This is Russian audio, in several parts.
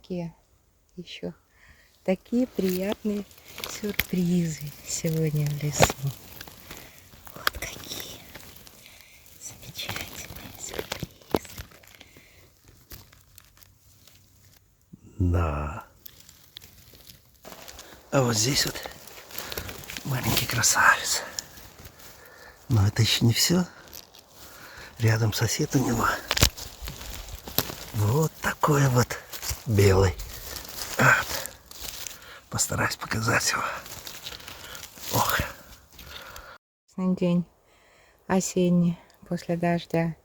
какие еще такие приятные сюрпризы сегодня в лесу. Вот какие замечательные сюрпризы. Да. А вот здесь вот маленький красавец. Но это еще не все. Рядом сосед у него. Вот такой вот белый. Вот. Постараюсь показать его. Ох. День осенний после дождя.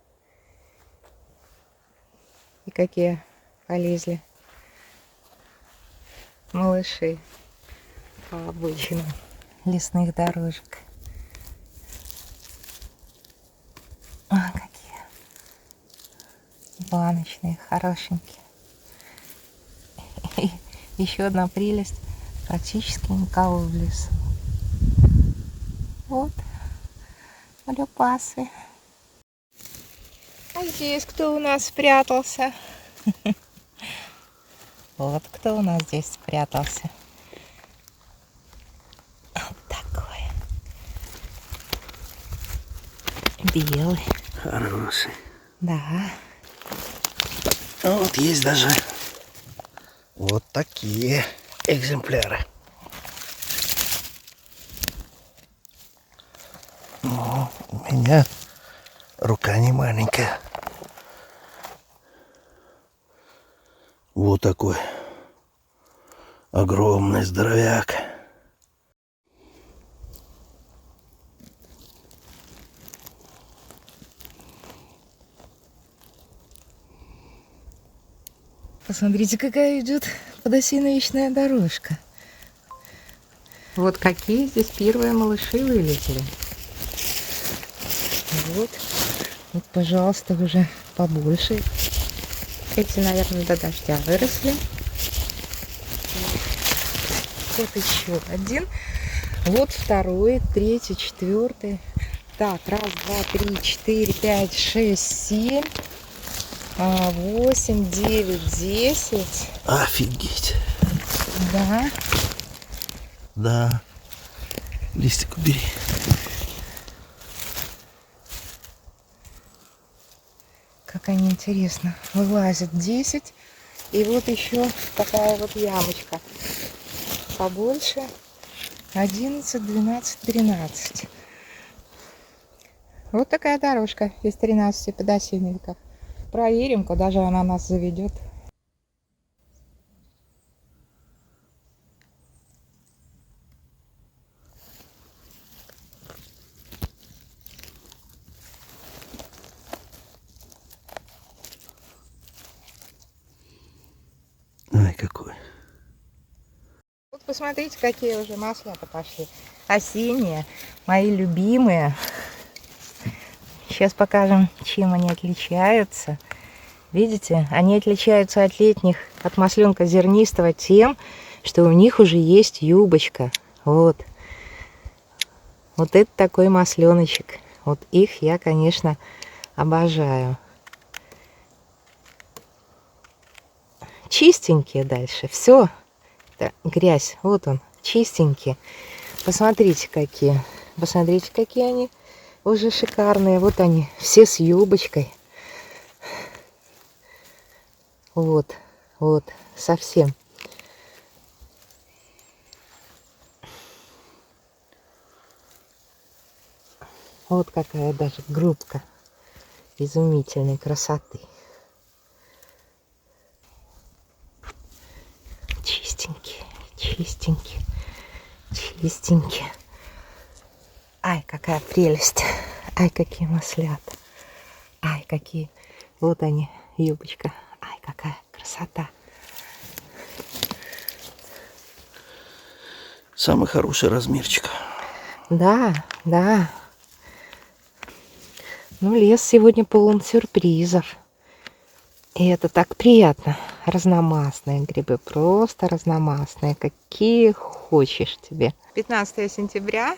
И какие полезли малыши по обочинам лесных дорожек. А, какие баночные, хорошенькие. И еще одна прелесть. Практически никого в лесу. Вот люпасы. А здесь кто у нас спрятался? Вот кто у нас здесь спрятался. Вот такой. Белый. Хороший. Да. Вот есть даже вот такие экземпляры. Ну, у меня рука не маленькая. Вот такой огромный здоровяк. Посмотрите, какая идет подосиновичная дорожка. Вот какие здесь первые малыши вылетели. Вот, пожалуйста, уже побольше. Эти, наверное, до дождя выросли. Вот еще один. Вот второй, третий, четвертый. Так, раз, два, три, четыре, пять, шесть, 7, 8, 9, 10. Офигеть. Да. Да. Листик убери. Как они интересно вылазят. 10. И вот еще такая вот ямочка. Побольше. 11, 12, 13. Вот такая дорожка из 13 подосиновиков. Проверим, куда же она нас заведет. Ай, какой. Вот посмотрите, какие уже маслята пошли. Осенние, мои любимые. Сейчас покажем, чем они отличаются. Видите, они отличаются от летних, от масленка зернистого тем, что у них уже есть юбочка. Вот. Вот это такой масленочек. Вот их я, конечно, обожаю. Чистенькие дальше. Все. Грязь. Вот он. Чистенькие. Посмотрите, какие. Посмотрите, какие они уже шикарные. Вот они. Все с юбочкой. Вот. Вот. Совсем. Вот какая даже грудка изумительной красоты. Чистенькие, чистенькие, чистенькие. Ай, какая прелесть. Ай, какие маслята. Ай, какие. Вот они, юбочка. Ай, какая красота. Самый хороший размерчик. Да, да. Ну, лес сегодня полон сюрпризов. И это так приятно. Разномастные грибы, просто разномастные. Какие хочешь тебе. 15 сентября.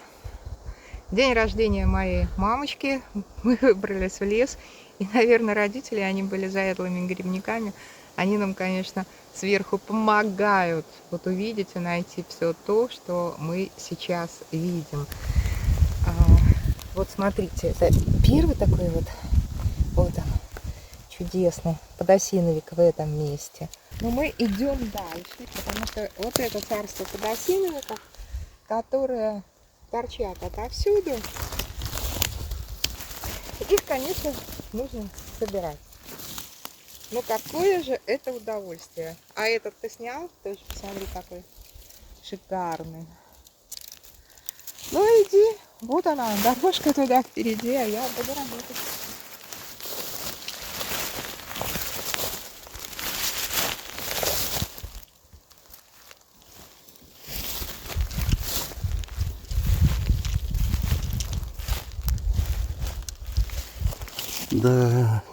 День рождения моей мамочки. Мы выбрались в лес. И, наверное, родители, они были заядлыми грибниками. Они нам, конечно, сверху помогают вот увидеть и найти все то, что мы сейчас видим. Вот смотрите, это первый такой вот он, чудесный подосиновик в этом месте. Но мы идем дальше, потому что вот это царство подосиновиков, которые торчат отовсюду, их, конечно, нужно собирать. Но какое же это удовольствие. А этот ты снял? Тоже посмотри, какой шикарный. Ну иди, вот она, дорожка туда впереди, а я буду работать. Да,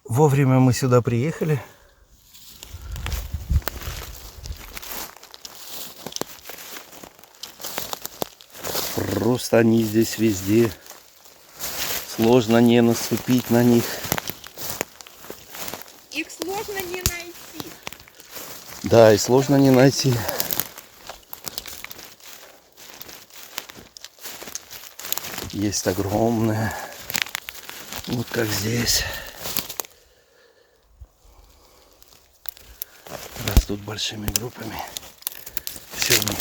вовремя мы сюда приехали. Просто они здесь везде. Сложно не наступить на них. Их сложно не найти. Да, и сложно не найти. Есть огромные. Вот как здесь. Растут большими группами. Все у них.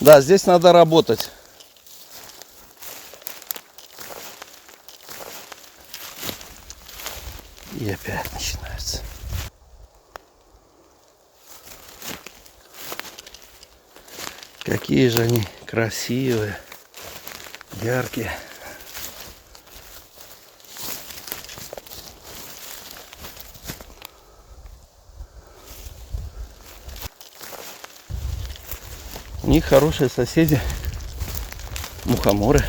Да, здесь надо работать. И опять начинается. Какие же они красивые, яркие. У них хорошие соседи, мухоморы.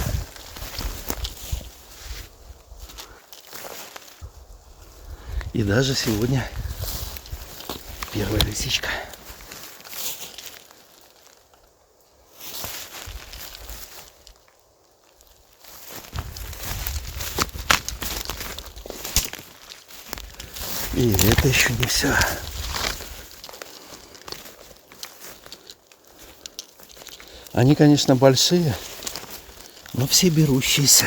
И даже сегодня первая лисичка. И это еще не все. Они, конечно, большие, но все берущиеся.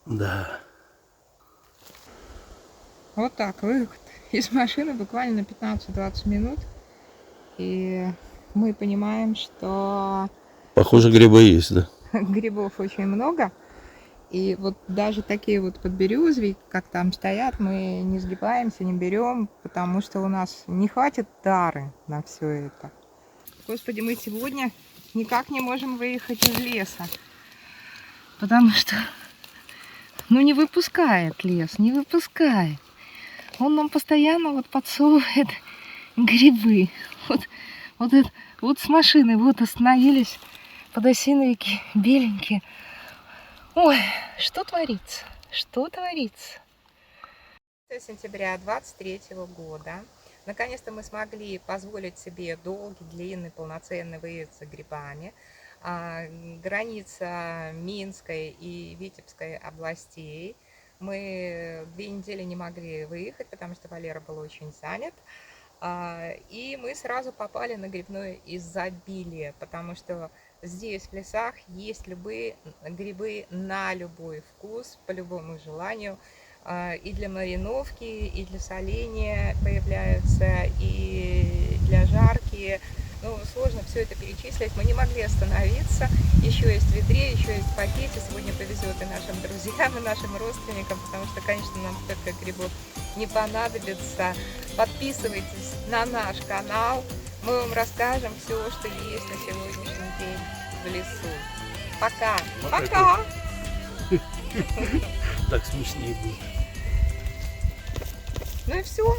Да. Вот так, выход из машины буквально 15-20 минут. И мы понимаем, что Похоже, грибы есть, да? грибов очень много. И вот даже такие вот подберезовики, как там стоят, мы не сгибаемся, не берем, потому что у нас не хватит тары на все это. Господи, мы сегодня никак не можем выехать из леса, потому что, ну, не выпускает лес, не выпускает. Он нам постоянно вот подсовывает грибы. Вот с машины вот остановились подосиновики беленькие. Ой, что творится? Что творится? 6 сентября 23 года. Наконец-то мы смогли позволить себе долгий, длинный, полноценный выезд за грибами. Граница Минской и Витебской областей. Мы 2 недели не могли выехать, потому что Валера был очень занят. И мы сразу попали на грибное изобилие, потому что здесь в лесах есть любые грибы на любой вкус, по любому желанию. И для мариновки, и для соления появляются, и для жарки. Ну, сложно все это перечислить. Мы не могли остановиться. Еще есть в ведре, еще есть в пакете. Сегодня повезет и нашим друзьям, и нашим родственникам, потому что, конечно, нам столько грибов не понадобится. Подписывайтесь на наш канал. Мы вам расскажем все, что есть на сегодняшний день в лесу. Пока! Пока! Так смешнее будет. Ну и все.